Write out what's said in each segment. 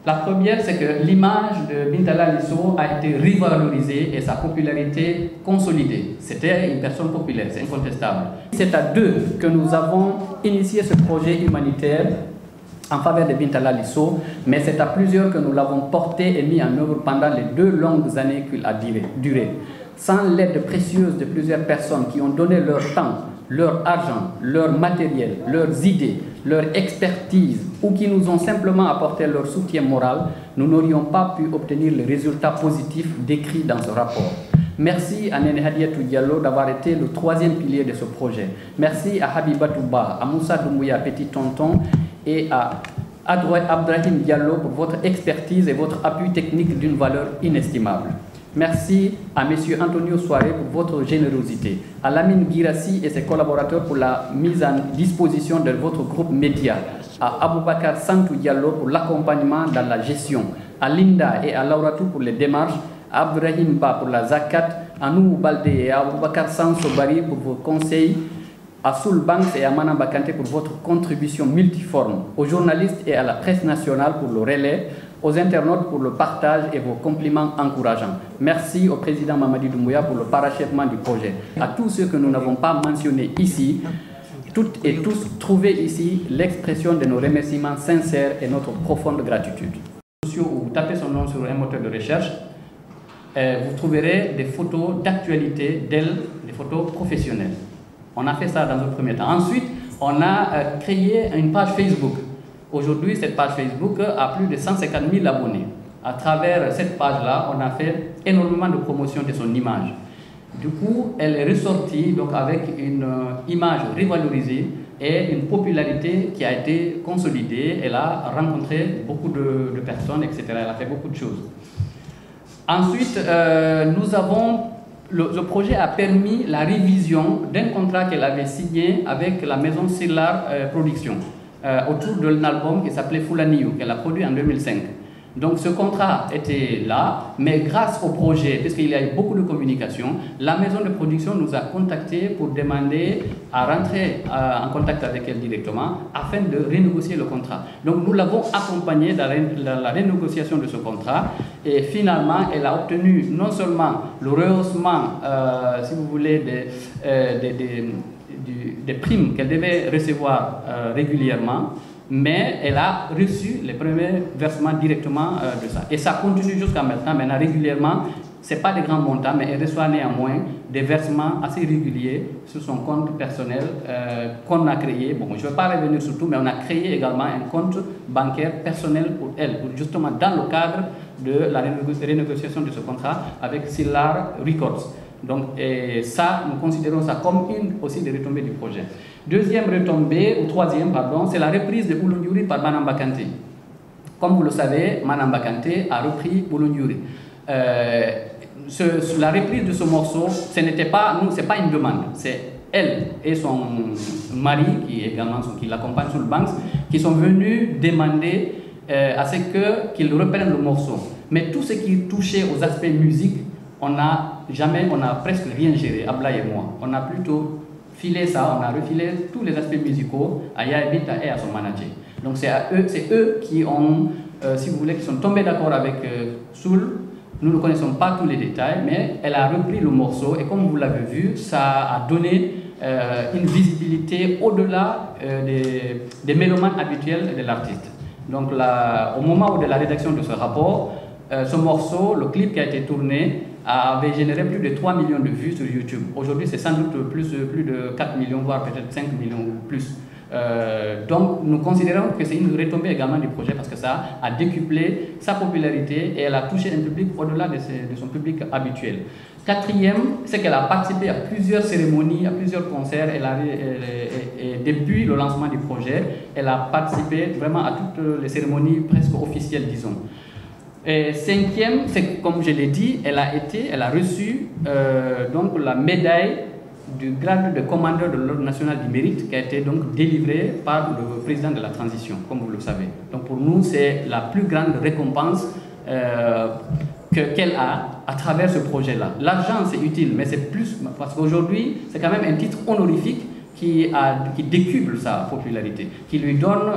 La première, c'est que l'image de Bintala Lisso a été revalorisée et sa popularité consolidée. C'était une personne populaire, c'est incontestable. C'est à deux que nous avons initié ce projet humanitaire en faveur de Bintala Lisso, mais c'est à plusieurs que nous l'avons porté et mis en œuvre pendant les 2 longues années qu'il a duré. Sans l'aide précieuse de plusieurs personnes qui ont donné leur temps, leur argent, leur matériel, leurs idées, leur expertise ou qui nous ont simplement apporté leur soutien moral, nous n'aurions pas pu obtenir les résultats positifs décrits dans ce rapport. Merci à Nene Hadiatou Diallo d'avoir été le 3e pilier de ce projet. Merci à Habibatou Ba, à Moussa Doumbouya Petit Tonton et à Abdrahim Diallo pour votre expertise et votre appui technique d'une valeur inestimable. Merci à M. Antonio Soare pour votre générosité, à Lamine Girassi et ses collaborateurs pour la mise en disposition de votre groupe média, à Aboubakar Santou Diallo pour l'accompagnement dans la gestion, à Linda et à Lauratou pour les démarches, à Abdrahim Ba pour la zakat, à Nouhou Baldé et à Aboubakar Sansobari pour vos conseils, à Soul Banks et à Manan Bakante pour votre contribution multiforme, aux journalistes et à la presse nationale pour le relais, aux internautes pour le partage et vos compliments encourageants. Merci au président Mamadi Doumbouya pour le parachèvement du projet. À tous ceux que nous n'avons pas mentionnés ici, toutes et tous, trouvez ici l'expression de nos remerciements sincères et notre profonde gratitude. Vous tapez son nom sur un moteur de recherche, vous trouverez des photos d'actualité d'elle, des photos professionnelles. On a fait ça dans un premier temps. Ensuite, on a créé une page Facebook. Aujourd'hui, cette page Facebook a plus de 150 000 abonnés. À travers cette page-là, on a fait énormément de promotion de son image. Du coup, elle est ressortie donc, avec une image revalorisée et une popularité qui a été consolidée. Elle a rencontré beaucoup de personnes, etc. Elle a fait beaucoup de choses. Ensuite, le projet a permis la révision d'un contrat qu'elle avait signé avec la maison Sillar Production. Autour d'un album qui s'appelait Fulaniou, qu'elle a produit en 2005. Donc ce contrat était là, mais grâce au projet, puisqu'il y a eu beaucoup de communication, la maison de production nous a contactés pour demander à rentrer en contact avec elle directement afin de renégocier le contrat. Donc nous l'avons accompagnée dans la renégociation de ce contrat et finalement elle a obtenu non seulement le rehaussement, si vous voulez, des primes qu'elle devait recevoir régulièrement, mais elle a reçu les premiers versements directement de ça. Et ça continue jusqu'à maintenant. Maintenant, régulièrement, ce n'est pas des grands montants, mais elle reçoit néanmoins des versements assez réguliers sur son compte personnel qu'on a créé. Bon, je ne vais pas revenir sur tout, mais on a créé également un compte bancaire personnel pour elle, justement dans le cadre de la renégociation de ce contrat avec Sillar Records. Donc, ça, nous considérons ça comme une aussi des retombées du projet. Deuxième retombée, ou troisième, pardon, c'est la reprise de Boulouniouri par Manan Bakante. Comme vous le savez, Manan Bakante a repris Boulouniouri. La reprise de ce morceau, ce n'est pas une demande, c'est elle et son mari, qui l'accompagne sur le banc, qui sont venus demander à ce qu'il reprenne le morceau. Mais tout ce qui touchait aux aspects musique, on n'a presque rien géré, Abla et moi. On a plutôt filé ça, on a refilé tous les aspects musicaux à Yahabita et à son manager. Donc c'est eux qui ont, si vous voulez, qui sont tombés d'accord avec Soul. Nous ne connaissons pas tous les détails, mais elle a repris le morceau et comme vous l'avez vu, ça a donné une visibilité au-delà des mélomanes habituels de l'artiste. Donc au moment de la rédaction de ce rapport, ce morceau, le clip qui a été tourné, avait généré plus de 3 millions de vues sur YouTube. Aujourd'hui, c'est sans doute plus de 4 millions, voire peut-être 5 millions ou plus. Donc, nous considérons que c'est une retombée également du projet parce que ça a décuplé sa popularité et elle a touché un public au-delà de son public habituel. Quatrième, c'est qu'elle a participé à plusieurs cérémonies, à plusieurs concerts. Et depuis le lancement du projet, elle a participé vraiment à toutes les cérémonies presque officielles, disons. Et cinquième, c'est comme je l'ai dit, elle a reçu donc la médaille du grade de commandeur de l'Ordre national du mérite qui a été donc délivrée par le président de la transition, comme vous le savez. Donc pour nous, c'est la plus grande récompense qu'elle a à travers ce projet-là. L'argent, c'est utile, mais c'est plus, parce qu'aujourd'hui, c'est quand même un titre honorifique qui décuple sa popularité, qui lui donne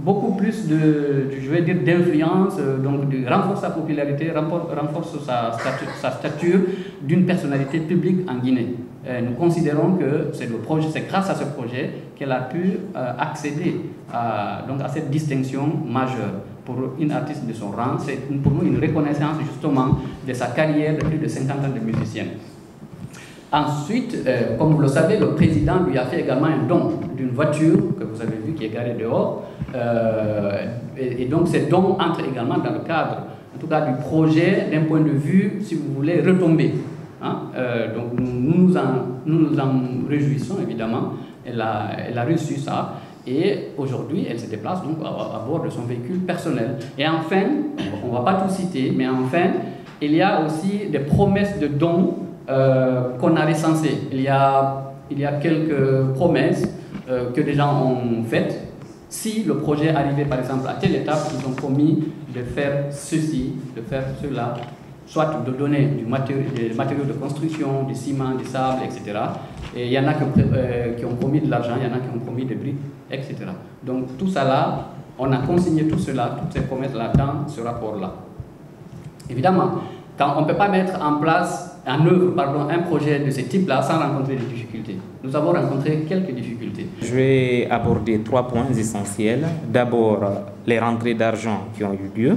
beaucoup plus je vais dire, d'influence, donc renforce sa popularité, renforce sa stature d'une personnalité publique en Guinée. Nous considérons que c'est grâce à ce projet qu'elle a pu accéder à cette distinction majeure. Pour une artiste de son rang, c'est pour nous une reconnaissance justement de sa carrière de plus de 50 ans de musicienne. Ensuite, comme vous le savez, le président lui a fait également un don d'une voiture que vous avez vu qui est garée dehors. Et donc ces dons entrent également dans le cadre, en tout cas du projet, d'un point de vue, si vous voulez, retombé. Hein? Donc nous nous en réjouissons évidemment. Elle a reçu ça. Et aujourd'hui, elle se déplace donc à bord de son véhicule personnel. Et enfin, on ne va pas tout citer, mais enfin, il y a aussi des promesses de dons qu'on a recensées. Il y a quelques promesses que des gens ont faites. Si le projet arrivait par exemple à telle étape, ils ont promis de faire ceci, de faire cela, soit de donner des matériaux de construction, du ciment, du sable, etc. Et il y en a qui ont promis de l'argent, il y en a qui ont promis des briques, etc. Donc tout ça là, on a consigné tout cela, toutes ces promesses-là dans ce rapport-là. Évidemment, quand on ne peut pas mettre en œuvre un projet de ce type-là sans rencontrer des difficultés. Nous avons rencontré quelques difficultés. Je vais aborder 3 points essentiels. D'abord, les rentrées d'argent qui ont eu lieu.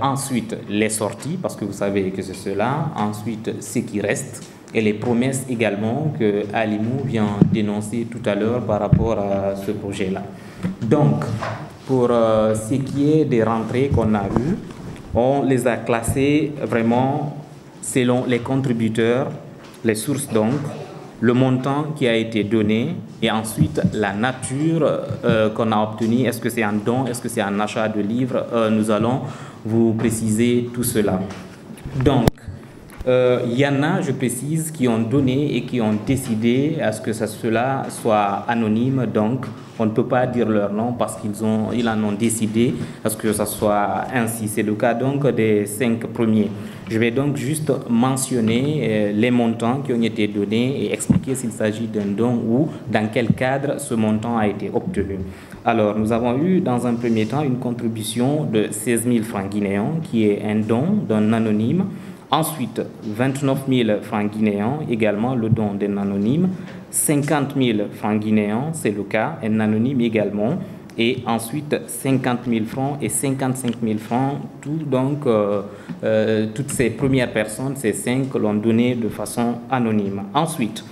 Ensuite, les sorties, parce que vous savez que c'est cela. Ensuite, ce qui reste. Et les promesses également que Alimou vient dénoncer tout à l'heure par rapport à ce projet-là. Donc, pour ce qui est des rentrées qu'on a eues, on les a classées vraiment selon les contributeurs, les sources donc, le montant qui a été donné et ensuite la nature qu'on a obtenue. Est-ce que c'est un don? Est-ce que c'est un achat de livres? Nous allons vous préciser tout cela. Donc, il y en a, je précise, qui ont donné et qui ont décidé à ce que cela soit anonyme. Donc, on ne peut pas dire leur nom parce qu'ils en ont décidé à ce que ça soit ainsi. C'est le cas donc des 5 premiers. Je vais donc juste mentionner les montants qui ont été donnés et expliquer s'il s'agit d'un don ou dans quel cadre ce montant a été obtenu. Alors, nous avons eu dans un premier temps une contribution de 16 000 francs guinéens qui est un don d'un anonyme. Ensuite, 29 000 francs guinéens, également le don d'un anonyme. 50 000 francs guinéens, c'est le cas, un anonyme également. Et ensuite, 50 000 francs et 55 000 francs, toutes ces premières personnes, ces 5, l'ont donné de façon anonyme. Ensuite,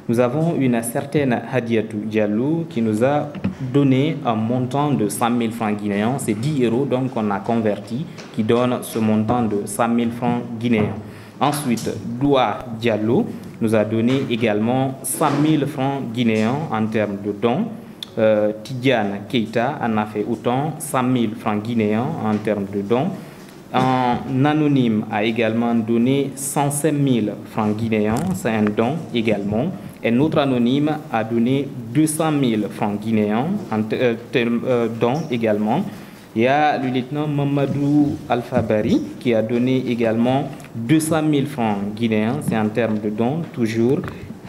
nous avons une certaine Hadiatou Diallo qui nous a donné un montant de 100 000 francs guinéens. C'est 10 euros donc on a converti qui donne ce montant de 100 000 francs guinéens. Ensuite, Doua Diallo nous a donné également 100 000 francs guinéens en termes de dons. Tidiane Keita en a fait autant, 100 000 francs guinéens en termes de dons. Un anonyme a également donné 105 000 francs guinéens, c'est un don également. Un autre anonyme a donné 200 000 francs guinéens en don également. Il y a le lieutenant Mamadou Alphabari qui a donné également 200 000 francs guinéens, c'est en termes de don, toujours.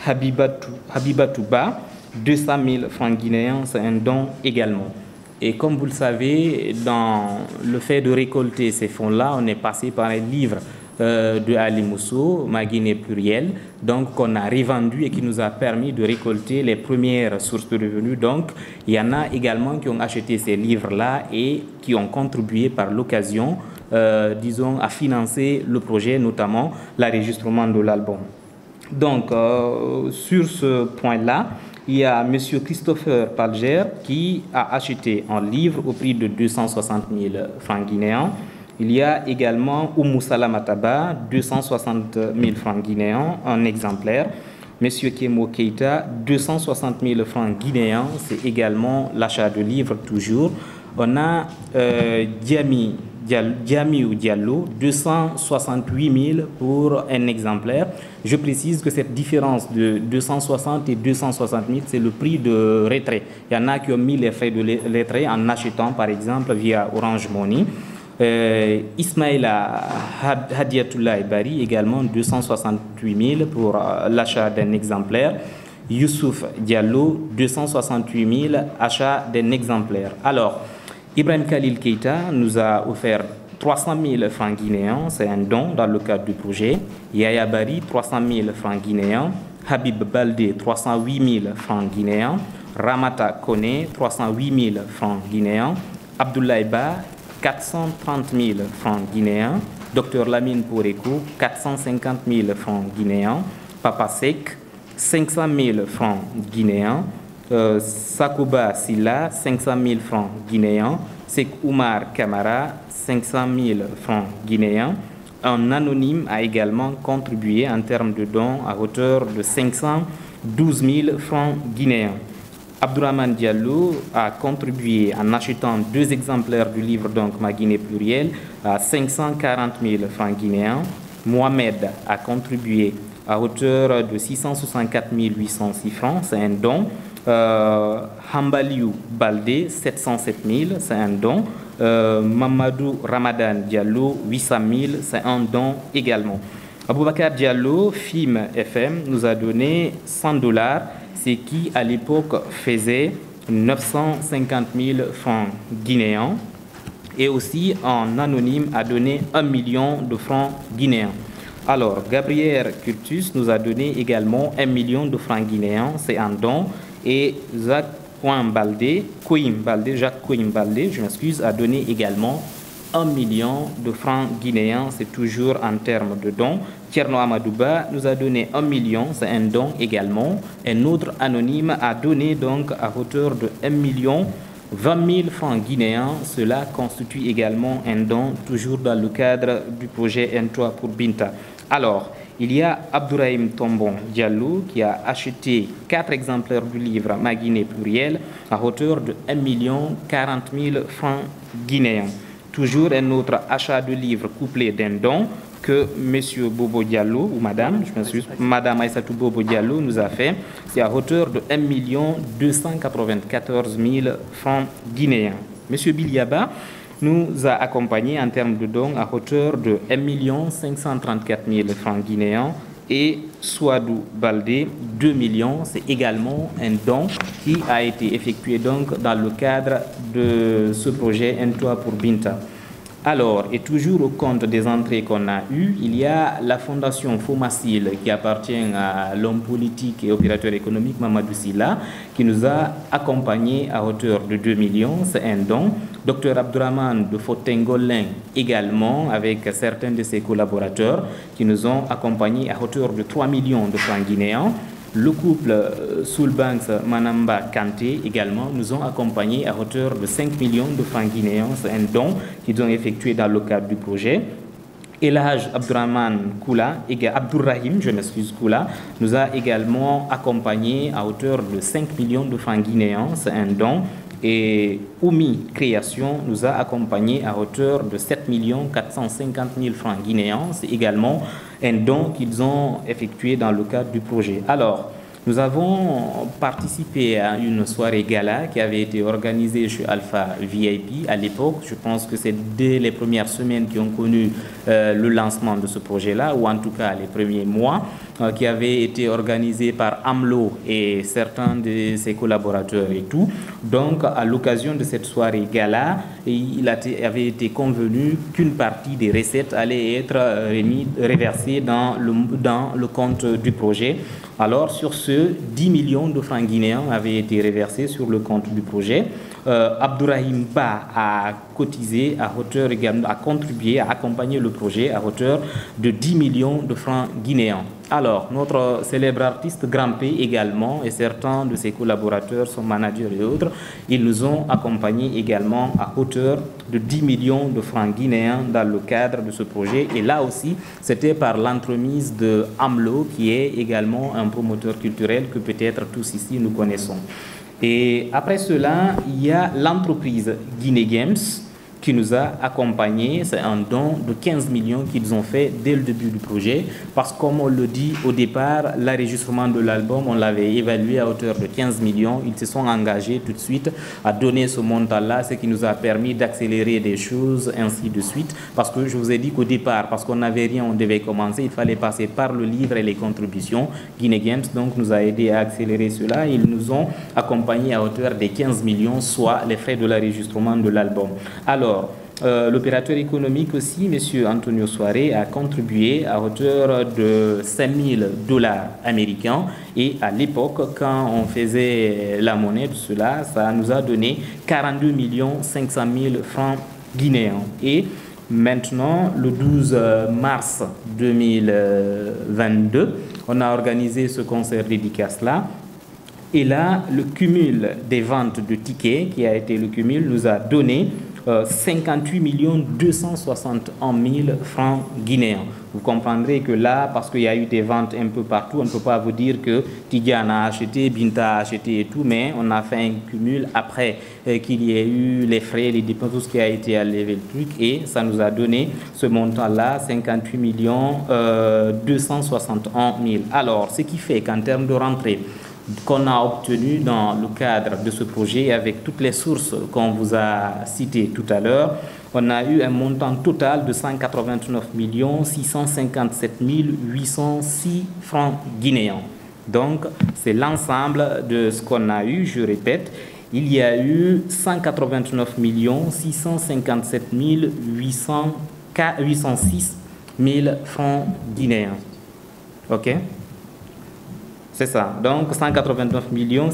Habibatouba, 200 000 francs guinéens, c'est un don également. Et comme vous le savez, dans le fait de récolter ces fonds-là, on est passé par un livre de Ali Mousso, Ma Guinée plurielle, donc qu'on a revendu et qui nous a permis de récolter les premières sources de revenus. Donc, il y en a également qui ont acheté ces livres-là et qui ont contribué par l'occasion, disons, à financer le projet, notamment l'enregistrement de l'album. Donc, sur ce point-là, il y a M. Christopher Palger qui a acheté un livre au prix de 260 000 francs guinéens. Il y a également Oumou Salamataba, 260 000 francs guinéens, un exemplaire. M. Kemo Keita, 260 000 francs guinéens, c'est également l'achat de livres toujours. On a Diami Diallo, 268 000 pour un exemplaire. Je précise que cette différence de 260 et 260 000, c'est le prix de retrait. Il y en a qui ont mis les frais de retrait en achetant, par exemple, via Orange Money. Ismaïla Hadiatoula Bari, également 268 000 pour l'achat d'un exemplaire. Youssouf Diallo, 268 000, achat d'un exemplaire. Alors, Ibrahim Khalil Keita nous a offert 300 000 francs guinéens, c'est un don dans le cadre du projet. Yaya Bari, 300 000 francs guinéens. Habib Baldé, 308 000 francs guinéens. Ramata Kone, 308 000 francs guinéens. Abdoulaye Ba, 430 000 francs guinéens. Dr Lamine Poreko, 450 000 francs guinéens. Papa Sek, 500 000 francs guinéens. Sakouba Silla, 500 000 francs guinéens. Sek Oumar Kamara, 500 000 francs guinéens. Un anonyme a également contribué en termes de dons à hauteur de 512 000 francs guinéens. Abdourahmane Diallo a contribué en achetant 2 exemplaires du livre donc Ma Guinée plurielle à 540 000 francs guinéens. Mohamed a contribué à hauteur de 664 806 francs, c'est un don. Hambaliou Baldé, 707 000, c'est un don. Mamadou Ramadan Diallo, 800 000, c'est un don également. Aboubakar Diallo, FIM FM, nous a donné 100 $, ce qui à l'époque faisait 950 000 francs guinéens. Et aussi, en anonyme, a donné 1 million de francs guinéens. Alors, Gabriel Curtus nous a donné également 1 million de francs guinéens, c'est un don. Et Jacques Kouim-Baldé, je m'excuse, a donné également 1 million de francs guinéens, c'est toujours en termes de dons. Tierno Amadouba nous a donné 1 million, c'est un don également. Un autre anonyme a donné donc à hauteur de 1 million 20 000 francs guinéens. Cela constitue également un don, toujours dans le cadre du projet N3 pour Binta. Alors, il y a Abdourahim Tombon Diallo qui a acheté 4 exemplaires du livre Ma Guinée plurielle à hauteur de 1 040 000 francs guinéens. Toujours un autre achat de livre couplé d'un don que M. Bobo Diallo, ou Madame, je m'excuse, Madame Aïssatou Bobo Diallo nous a fait. C'est à hauteur de 1 294 000 francs guinéens. M. Biliaba nous a accompagnés en termes de dons à hauteur de 1 534 000 francs guinéens et Souadou Baldé 2 millions. C'est également un don qui a été effectué donc dans le cadre de ce projet N3 pour Binta. Alors, et toujours au compte des entrées qu'on a eues, il y a la fondation Fomasil qui appartient à l'homme politique et opérateur économique Mamadou Silla qui nous a accompagnés à hauteur de 2 millions, c'est un don. Dr Abdourahmane de Fotengolin également avec certains de ses collaborateurs qui nous ont accompagnés à hauteur de 3 millions de francs guinéens. Le couple Soulbanks Manamba Kanté également nous ont accompagnés à hauteur de 5 millions de francs guinéens. C'est un don qu'ils ont effectué dans le cadre du projet. Elhaj Abdourahmane Koula, Abdourahim, je m'excuse, Koula, nous a également accompagnés à hauteur de 5 millions de francs guinéens. C'est un don. Et Oumi Création nous a accompagnés à hauteur de 7 450 000 francs guinéens. C'est également un don qu'ils ont effectué dans le cadre du projet. Alors, nous avons participé à une soirée gala qui avait été organisée chez Alpha VIP à l'époque. Je pense que c'est dès les premières semaines qui ont connu le lancement de ce projet-là, ou en tout cas les premiers mois, qui avait été organisé par AMLO et certains de ses collaborateurs et tout. Donc, à l'occasion de cette soirée gala, il avait été convenu qu'une partie des recettes allait être reversée dans le compte du projet. Alors, sur ce, 10 millions de francs guinéens avaient été reversés sur le compte du projet. Abdourahim Ba a cotisé à hauteur également, a contribué à accompagner le projet à hauteur de 10 millions de francs guinéens. Alors, notre célèbre artiste Grampé également et certains de ses collaborateurs, son manager et autres, ils nous ont accompagnés également à hauteur de 10 millions de francs guinéens dans le cadre de ce projet. Et là aussi, c'était par l'entremise de AMLO, qui est également un promoteur culturel que peut-être tous ici nous connaissons. Et après cela, il y a l'entreprise Guinée Games qui nous a accompagnés. C'est un don de 15 millions qu'ils ont fait dès le début du projet, parce que comme on le dit au départ, l'enregistrement de l'album, on l'avait évalué à hauteur de 15 millions. Ils se sont engagés tout de suite à donner ce montant-là, ce qui nous a permis d'accélérer des choses, ainsi de suite. Parce que je vous ai dit qu'au départ, parce qu'on n'avait rien, on devait commencer, il fallait passer par le livre et les contributions. Guinée Games donc nous a aidé à accélérer cela. Ils nous ont accompagnés à hauteur des 15 millions, soit les frais de l'enregistrement de l'album. Alors, l'opérateur économique aussi, M. Antonio Soare, a contribué à hauteur de 5 000 $ américains. Et à l'époque, quand on faisait la monnaie de cela, ça nous a donné 42 500 000 francs guinéens. Et maintenant, le 12 mars 2022, on a organisé ce concert dédicace-là. Et là, le cumul des ventes de tickets, qui a été le cumul, nous a donné 58 261 000 francs guinéens. Vous comprendrez que là, parce qu'il y a eu des ventes un peu partout, on ne peut pas vous dire que Tidiane a acheté, Binta a acheté et tout, mais on a fait un cumul après qu'il y ait eu les frais, les dépenses, tout ce qui a été enlevé le truc, et ça nous a donné ce montant-là, 58 261 000. Alors, ce qui fait qu'en termes de rentrée, qu'on a obtenu dans le cadre de ce projet avec toutes les sources qu'on vous a citées tout à l'heure, on a eu un montant total de 189 657 806 francs guinéens. Donc, c'est l'ensemble de ce qu'on a eu, je répète. Il y a eu 189 657 806 francs guinéens. OK? C'est ça. Donc, 189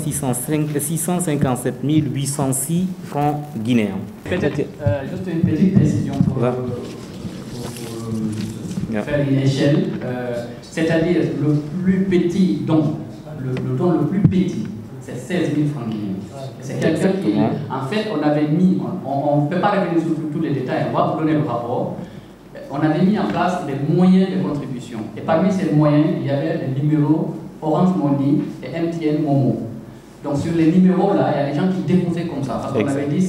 657 806 francs guinéens. Peut-être juste une petite précision pour faire une échelle. C'est-à-dire le plus petit don, le don le plus petit, c'est 16 000 francs guinéens. C'est quelqu'un qui, en fait, on avait mis, on ne peut pas revenir sur tous les détails, on va vous donner le rapport. On avait mis en place des moyens de contribution. Et parmi ces moyens, il y avait des numéros Orange Money et MTN Momo. Donc sur les numéros là, il y a des gens qui déposaient comme ça. Parce qu'on avait dit,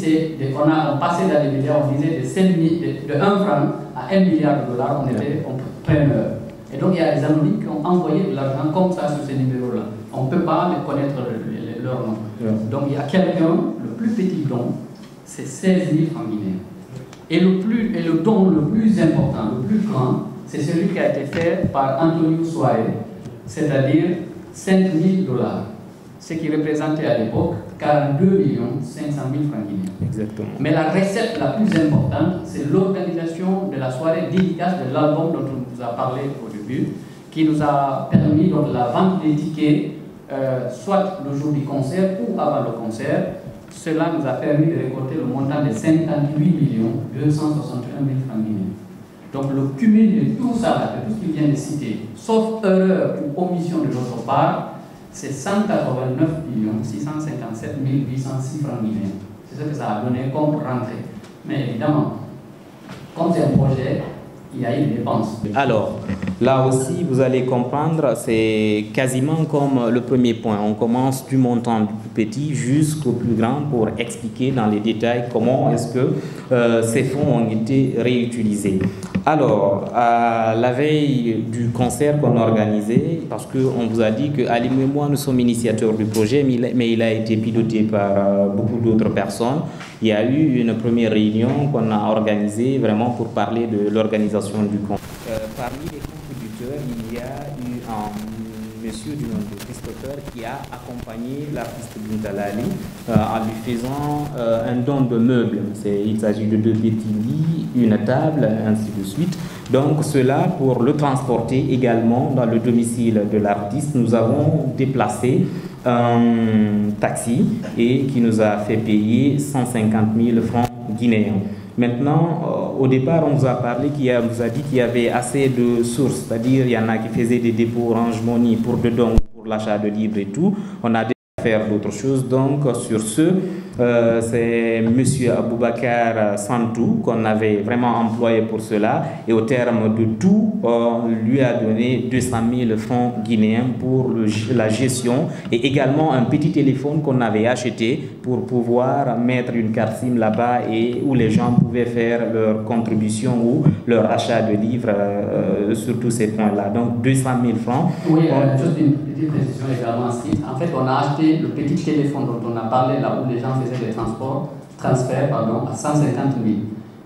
on passait dans les médias, on disait de 1 franc à 1 milliard de dollars, on était preneur. Et donc il y a des anonymes qui ont envoyé de l'argent comme ça sur ces numéros là. On ne peut pas les connaître leur nom. Donc il y a quelqu'un, le plus petit don, c'est 16 000 francs guinéens. Et le don le plus important, le plus grand, c'est celui qui a été fait par Antonio Soare, c'est-à-dire 5 000 $, ce qui représentait à l'époque 42 500 000 francs guinéens. Exactement. Mais la recette la plus importante, c'est l'organisation de la soirée dédicace de l'album dont on vous a parlé au début, qui nous a permis donc la vente des tickets, soit le jour du concert ou avant le concert. Cela nous a permis de récolter le montant de 58 261 000 francs guinéens. Donc le cumul de tout ça, de tout ce qu'il vient de citer, sauf erreur ou omission de notre part, c'est 189 657 806 francs guinéens. C'est ce que ça a donné comme rentrée. Mais évidemment, comme c'est un projet, il y a une dépense. Alors, là aussi, vous allez comprendre, c'est quasiment comme le premier point. On commence du montant du plus petit jusqu'au plus grand pour expliquer dans les détails comment est-ce que ces fonds ont été réutilisés. Alors, à la veille du concert qu'on a organisé, parce qu'on vous a dit que Ali et moi, nous sommes initiateurs du projet, mais il a été piloté par beaucoup d'autres personnes. Il y a eu une première réunion qu'on a organisée vraiment pour parler de l'organisation du concert. Parmi les contributeurs, il y a eu un monsieur du nom de Christopher qui a accompagné l'artiste Bintalali en lui faisant un don de meubles. Il s'agit de 2 petits lits, une table, ainsi de suite. Donc cela pour le transporter également dans le domicile de l'artiste. Nous avons déplacé un taxi et qui nous a fait payer 150 000 francs guinéens. Maintenant, au départ, on vous a parlé, on vous a dit qu'il y avait assez de sources, c'est-à-dire il y en a qui faisaient des dépôts Orange Money pour l'achat de livres et tout. On a déjà faire d'autres choses. Donc, sur ce, C'est M. Aboubakar Santou qu'on avait vraiment employé pour cela. Et au terme de tout, on lui a donné 200 000 francs guinéens pour la gestion et également un petit téléphone qu'on avait acheté pour pouvoir mettre une carte SIM là-bas et où les gens pouvaient faire leur contribution ou leur achat de livres sur tous ces points-là. Donc 200 000 francs. Oui, juste une petite précision également. En fait, on a acheté le petit téléphone dont on a parlé là où les gens faisaient les transferts à 150 000.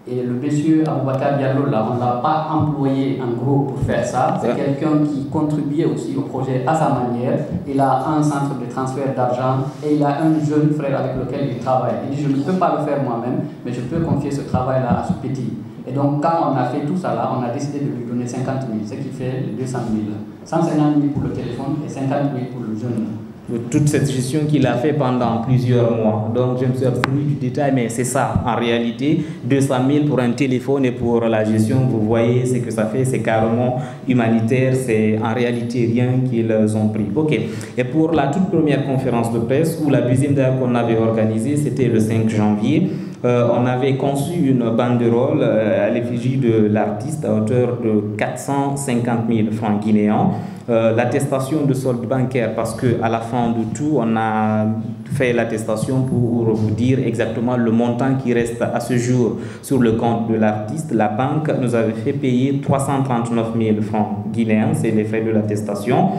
Et le monsieur Aboubakar Diallo, là, on ne l'a pas employé en gros pour faire ça. C'est quelqu'un qui contribuait aussi au projet à sa manière. Il a un centre de transfert d'argent et il a un jeune frère avec lequel il travaille. Il dit, je ne peux pas le faire moi-même, mais je peux confier ce travail-là à ce petit. Et donc, quand on a fait tout ça là, on a décidé de lui donner 50 000, ce qui fait les 200 000. 150 000 pour le téléphone et 50 000 pour le jeune. Toute cette gestion qu'il a fait pendant plusieurs mois. Donc, je me suis abstenu du détail, mais c'est ça. En réalité, 200 000 pour un téléphone et pour la gestion, vous voyez ce que ça fait. C'est carrément humanitaire. C'est en réalité rien qu'ils ont pris. OK. Et pour la toute première conférence de presse, ou la deuxième d'ailleurs qu'on avait organisée, c'était le 5 janvier. On avait conçu une banderole à l'effigie de l'artiste à hauteur de 450 000 francs guinéens. L'attestation de solde bancaire, parce qu'à la fin de tout, on a fait l'attestation pour vous dire exactement le montant qui reste à ce jour sur le compte de l'artiste. La banque nous avait fait payer 339 000 francs guinéens, c'est les frais de l'attestation.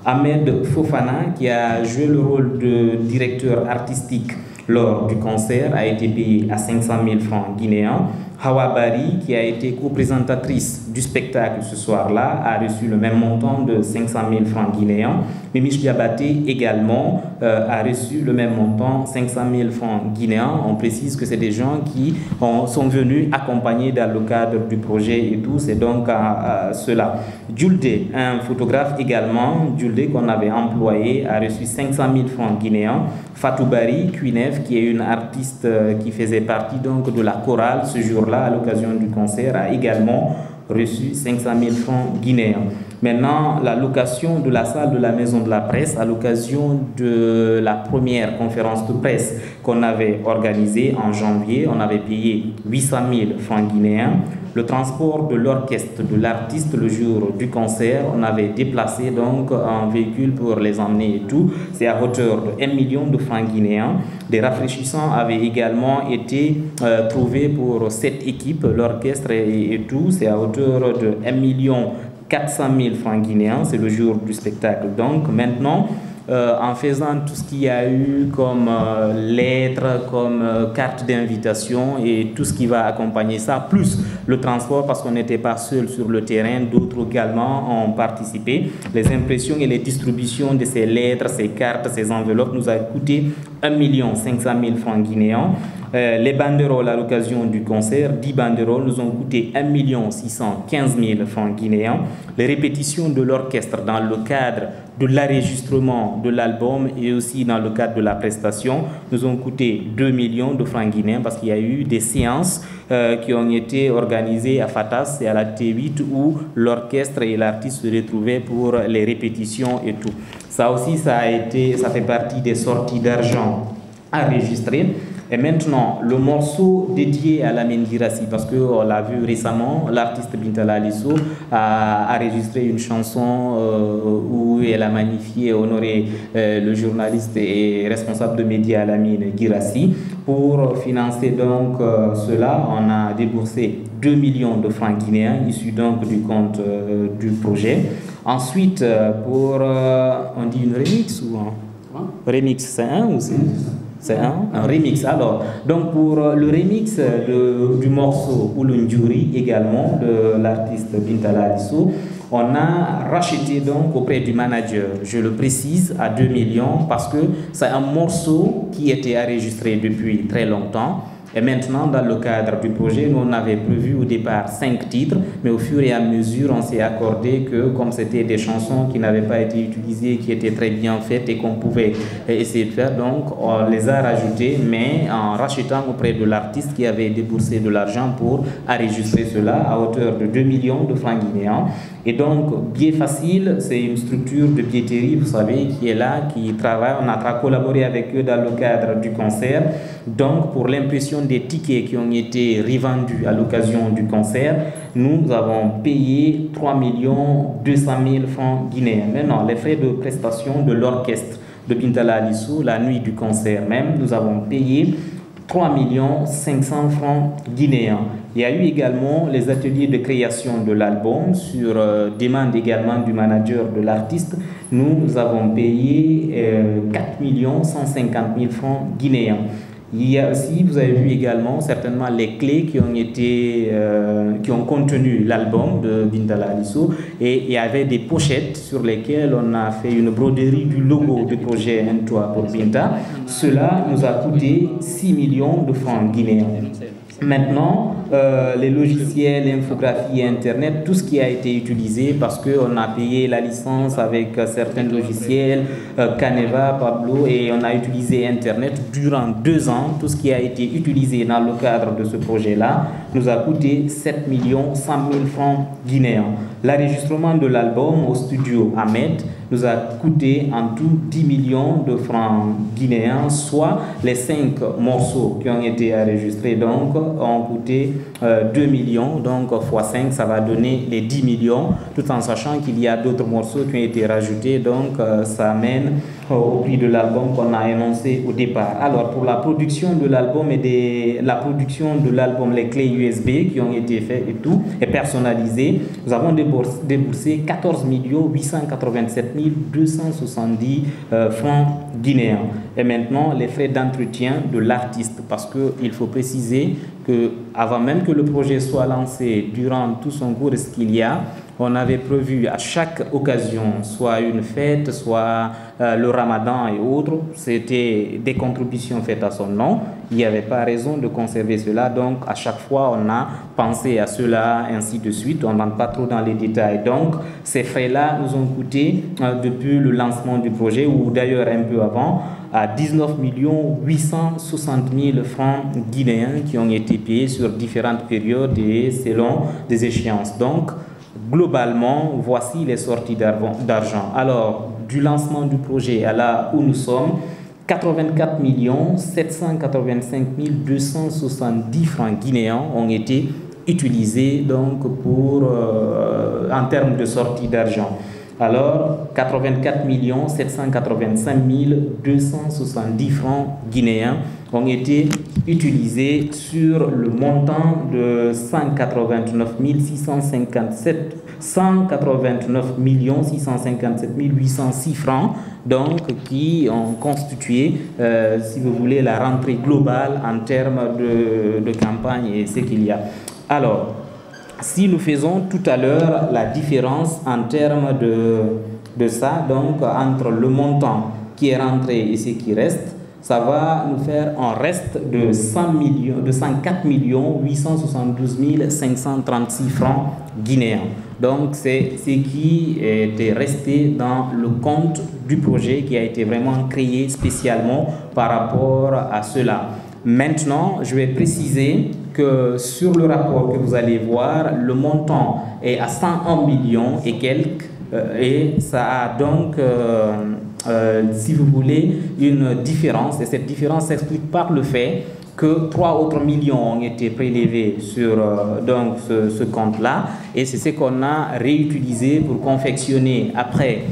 Ahmed Fofana, qui a joué le rôle de directeur artistique lors du concert, a été payé à 500 000 francs guinéens. Hawa Bari, qui a été co-présentatrice du spectacle ce soir-là, a reçu le même montant de 500 000 francs guinéens. Mimiche Diabaté également a reçu le même montant, 500 000 francs guinéens. On précise que c'est des gens qui sont venus accompagner dans le cadre du projet et tout. C'est donc cela. Julde, un photographe également, Julde qu'on avait employé, a reçu 500 000 francs guinéens. Fatou Bari, Kuinev, qui est une artiste qui faisait partie donc de la chorale ce jour-là à l'occasion du concert, a également reçu 500 000 francs guinéens. Maintenant, la location de la salle de la Maison de la Presse à l'occasion de la première conférence de presse qu'on avait organisée en janvier, on avait payé 800 000 francs guinéens. Le transport de l'orchestre de l'artiste le jour du concert, on avait déplacé donc un véhicule pour les emmener et tout. C'est à hauteur de 1 million de francs guinéens. Des rafraîchissants avaient également été trouvés pour cette équipe, l'orchestre et tout. C'est à hauteur de 1 400 000 francs guinéens. C'est le jour du spectacle. Donc maintenant, en faisant tout ce qu'il y a eu comme lettres, comme carte d'invitation et tout ce qui va accompagner ça, plus le transport parce qu'on n'était pas seul sur le terrain, d'autres également ont participé. Les impressions et les distributions de ces lettres, ces cartes, ces enveloppes nous a coûté 1 500 000 francs guinéens. Les banderoles à l'occasion du concert, 10 banderoles nous ont coûté 1 615 000 francs guinéens. Les répétitions de l'orchestre dans le cadre de l'enregistrement de l'album et aussi dans le cadre de la prestation nous ont coûté 2 millions de francs guinéens parce qu'il y a eu des séances qui ont été organisées à Fatas et à la T8 où l'orchestre et l'artiste se retrouvaient pour les répétitions et tout. Ça aussi, ça fait partie des sorties d'argent enregistrées. Et maintenant, le morceau dédié à Lamine Guirassy, parce qu'on l'a vu récemment, l'artiste Bintala Alisso a enregistré une chanson où elle a magnifié et honoré le journaliste et responsable de médias Lamine Guirassy. Pour financer donc cela, on a déboursé 2 millions de francs guinéens issus donc du compte du projet. Ensuite, pour, on dit une remix ou un remix, c'est un ou c'est un remix. Alors, donc pour le remix du morceau Oulundjouri également de l'artiste Bintala Alisso, on a racheté donc auprès du manager, je le précise, à 2 millions parce que c'est un morceau qui était enregistré depuis très longtemps. Et maintenant, dans le cadre du projet, nous on avait prévu au départ 5 titres, mais au fur et à mesure, on s'est accordé que comme c'était des chansons qui n'avaient pas été utilisées, qui étaient très bien faites et qu'on pouvait essayer de faire, donc on les a rajoutées, mais en rachetant auprès de l'artiste qui avait déboursé de l'argent pour enregistrer cela à hauteur de 2 millions de francs guinéens. Et donc, Biais Facile, c'est une structure de billetterie, vous savez, qui est là, qui travaille. On a collaboré avec eux dans le cadre du concert. Donc, pour l'impression des tickets qui ont été revendus à l'occasion du concert, nous avons payé 3 200 000 francs guinéens. Maintenant, les frais de prestation de l'orchestre de Bintala Alissou, la nuit du concert même, nous avons payé 3 500 francs guinéens. Il y a eu également les ateliers de création de l'album sur demande également du manager de l'artiste. Nous avons payé 4 150 000 francs guinéens. Il y a aussi, vous avez vu également certainement les clés qui ont contenu l'album de Bintala Alissou, et il y avait des pochettes sur lesquelles on a fait une broderie du logo du projet Un Toit pour Binta. Cela nous a coûté 6 millions de francs guinéens. Maintenant, les logiciels, l'infographie, Internet, tout ce qui a été utilisé, parce qu'on a payé la licence avec certains logiciels, Caneva, Pablo, et on a utilisé Internet durant 2 ans. Tout ce qui a été utilisé dans le cadre de ce projet-là nous a coûté 7 100 000 francs guinéens. L'enregistrement de l'album au studio Ahmed nous a coûté en tout 10 millions de francs guinéens, soit les 5 morceaux qui ont été enregistrés donc ont coûté 2 millions, donc x 5 ça va donner les 10 millions, tout en sachant qu'il y a d'autres morceaux qui ont été rajoutés, donc ça amène au prix de l'album qu'on a énoncé au départ. Alors pour la production de l'album les clés USB qui ont été faites et tout, et personnalisées, nous avons déboursé 14 887 270 francs guinéens. Et maintenant, les frais d'entretien de l'artiste, parce qu'il faut préciser que avant même que le projet soit lancé, durant tout son cours, ce qu'il y a, on avait prévu à chaque occasion, soit une fête, soit le ramadan et autres, c'était des contributions faites à son nom. Il n'y avait pas raison de conserver cela, donc à chaque fois on a pensé à cela, ainsi de suite. On n'entre pas trop dans les détails. Donc ces frais-là nous ont coûté, depuis le lancement du projet, ou d'ailleurs un peu avant, à 19 860 000 francs guinéens qui ont été payés sur différentes périodes et selon des échéances. Donc, globalement, voici les sorties d'argent. Alors, du lancement du projet à là où nous sommes, 84 785 270 francs guinéens ont été utilisés donc en termes de sortie d'argent. Alors, 84 785 270 francs guinéens ont été utilisés sur le montant de 189 657 806 francs, donc qui ont constitué, si vous voulez, la rentrée globale en termes de campagne et ce qu'il y a. Alors, si nous faisons tout à l'heure la différence en termes de ça, donc entre le montant qui est rentré et ce qui reste, ça va nous faire un reste de 104 872 536 francs guinéens. Donc c'est ce qui était resté dans le compte du projet qui a été vraiment créé spécialement par rapport à cela. Maintenant, je vais préciser que sur le rapport que vous allez voir, le montant est à 101 millions et quelques, et ça a donc, si vous voulez, une différence, et cette différence s'explique par le fait que 3 autres millions ont été prélevés sur donc ce compte-là, et c'est ce qu'on a réutilisé pour confectionner après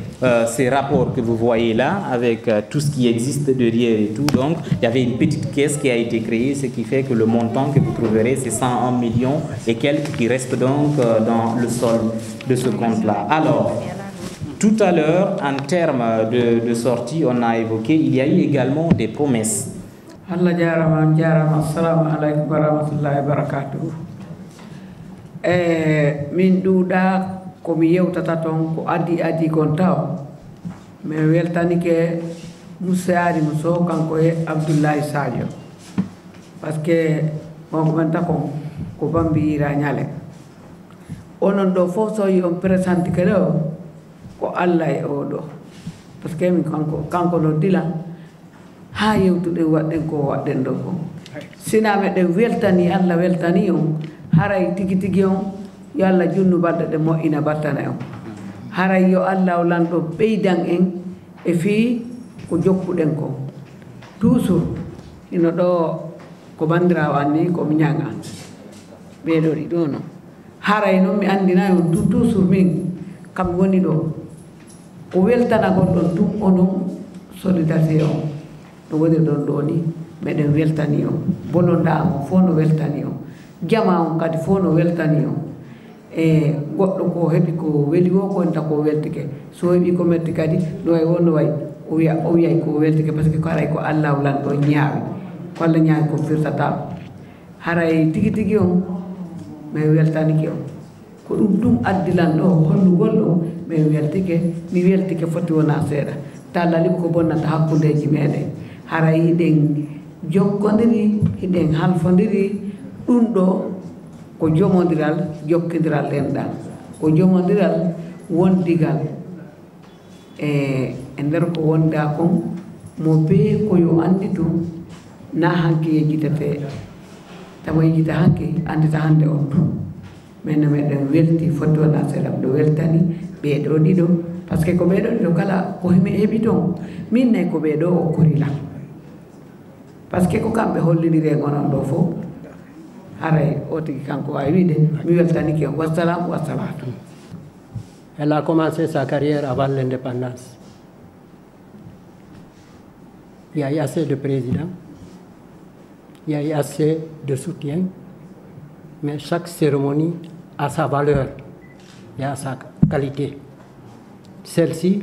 ces rapports que vous voyez là, avec tout ce qui existe derrière et tout. Donc, il y avait une petite caisse qui a été créée, ce qui fait que le montant que vous trouverez, c'est 101 millions et quelques qui restent donc dans le solde de ce compte-là. Alors, tout à l'heure, en termes de sortie, on a évoqué, il y a eu également des promesses. Allah jarama assalamu aleykum wa rahmatullahi wa barakatuh. Min ɗuuɗa komi yewtata toon ko adi kon taw min weltanike Moussa Mousso kanko e Abdoulaye Sadio, par ce que wonko men takon ko bambiyira ñale onon ɗo fof so yi on présentike ɗo ko Allah e oɗo, par ce que min kanko no dilan ha yewtude waɗɗen ko waɗɗen ɗo ko sina meɗen weltani Allah weltani on haray tigi on yo Allah junnu balɗe ɗe moƴƴina battana on, haray yo Allah o lanɗo ɓeydan en e fii ko jokkuɗen ko toujours ino ɗo ko bandirawo anni ko mi ñaga ɓeɗo ɗi ɗo no haray noon mi andina on toujours min kam woni ɗo ko weltana gonɗon tum onon solidarité o no woni ɗon ɗo ni meɗen weltani o bolondamo fof no weltani o jama on kadi fof no weltani o e goɗɗo ko heeɓi ko weeli o ko enta ko weltike so heeɓi ko metti kadi no way wonno way o wiyay ko weltike par ce que ko haray ko Allah wulan ɗo ñaawi ko Allah ñaawi ko firtata haray tigi tigi on mi weltanike on ko ɗum ɗum addilan ɗo hollugol ɗo mi weltike foti wona seeɗa tallali ko bonnata hakkudeji meɗen haray hiɗen jokkodiri hiɗen halfodiri ɗum ɗo ko jomodiral jokkodiral ɗenɗan ko jomodiral wondigal e nder ko wonda kon mo be koyo andi tum na hanke yejjitete tawa yejjita hanke andita hande on tum min meɗen welti foti wona seeɗa ɗo weltani ɓeeɗo ɗiɗo par ce que ko ɓeeɗo ɗiɗo kala ko himi heeɓi toon min nayi ko ɓeeɗo o korilam par ce que ko kamɓe hollidiri e gonon ɗo fof haray o tigi kanko wawi wiide mi weltanike on wassalam wassalatu. Elle a commencé sa carrière avant l'indépendance. Il y a eu assez de présidents, il y a eu assez de soutien, mais chaque cérémonie a sa valeur et a sa qualité. Celle-ci,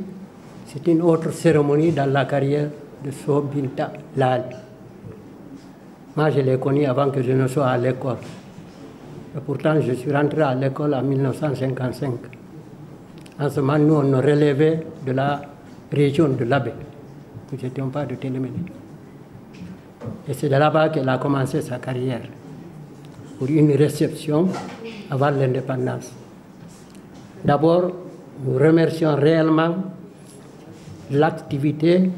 c'est une autre cérémonie dans la carrière de Sow Binta Lali. Moi, je l'ai connue avant que je ne sois à l'école. Et pourtant, je suis rentré à l'école en 1955. En ce moment, nous, on nous relevait de la région de l'Abbé. Nous n'étions pas de Téléméné. Et c'est de là-bas qu'elle a commencé sa carrière, pour une réception avant l'indépendance. D'abord, nous remercions réellement l'activité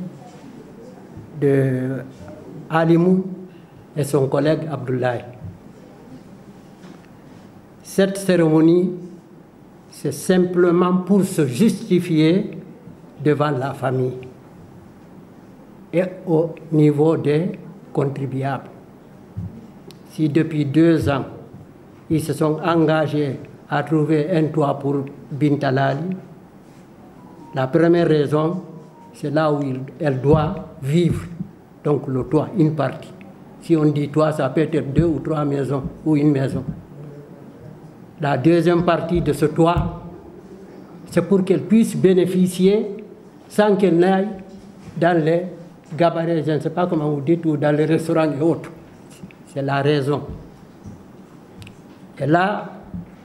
de Alimou et son collègue Abdoulaye. Cette cérémonie, c'est simplement pour se justifier devant la famille et au niveau des contribuables. Si depuis 2 ans, ils se sont engagés à trouver un toit pour Binta Lali, la première raison, c'est là où elle doit vivre, donc le toit, une partie. Si on dit toit, ça peut être 2 ou 3 maisons ou une maison. La deuxième partie de ce toit, c'est pour qu'elle puisse bénéficier sans qu'elle n'aille dans les gabarets, je ne sais pas comment vous dites, ou dans les restaurants et autres. C'est la raison. Et là,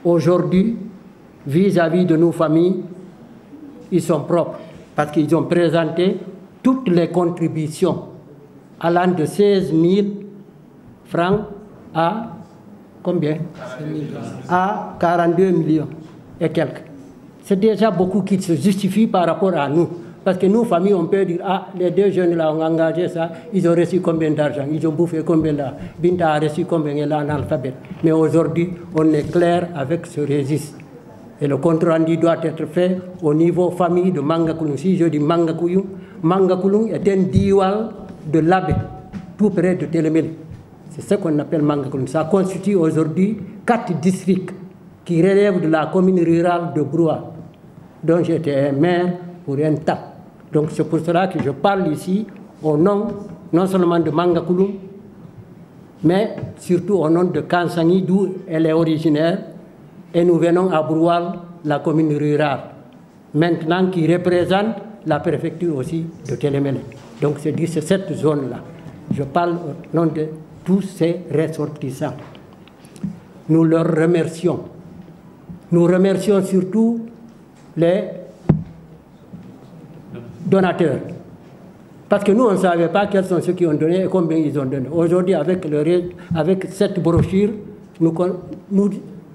aujourd'hui, vis-à-vis de nos familles, ils sont propres parce qu'ils ont présenté toutes les contributions allant de 16 000 francs à combien? À 42 millions et quelques. C'est déjà beaucoup qui se justifie par rapport à nous. Parce que nous, familles, on peut dire, ah, les 2 jeunes là ont engagé ça, ils ont reçu combien d'argent, ils ont bouffé combien là, Binta a reçu combien, elle est analphabète. Mais aujourd'hui, on est clair avec ce registre. Et le compte rendu doit être fait au niveau famille de Mangakoulou. Si je dis Mangakoulou, Mangakoulou est un diwal de l'Abbé, tout près de Téléméli. C'est ce qu'on appelle Mangakoulou. Ça constitue aujourd'hui 4 districts qui relèvent de la commune rurale de Broua, dont j'étais maire pour un temps. Donc c'est pour cela que je parle ici au nom non seulement de Mangakoulou, mais surtout au nom de Kansani, d'où elle est originaire, et nous venons à Broual, la commune rurale, maintenant qui représente la préfecture aussi de Télémélé. Donc c'est cette zone-là. Je parle au nom de tous ces ressortissants. Nous leur remercions. Nous remercions surtout les donateurs. Parce que nous, on ne savait pas quels sont ceux qui ont donné et combien ils ont donné. Aujourd'hui, avec cette brochure, nous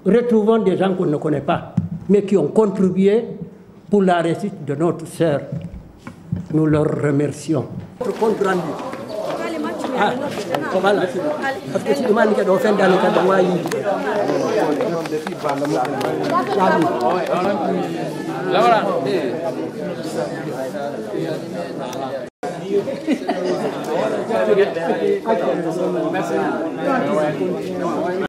retrouvons des gens qu'on ne connaît pas, mais qui ont contribué pour la réussite de notre sœur. Nous leur remercions. Compte rendu. Ah, voilà. Parce que si tu m'as dit que dans le cas de moi, il Merci.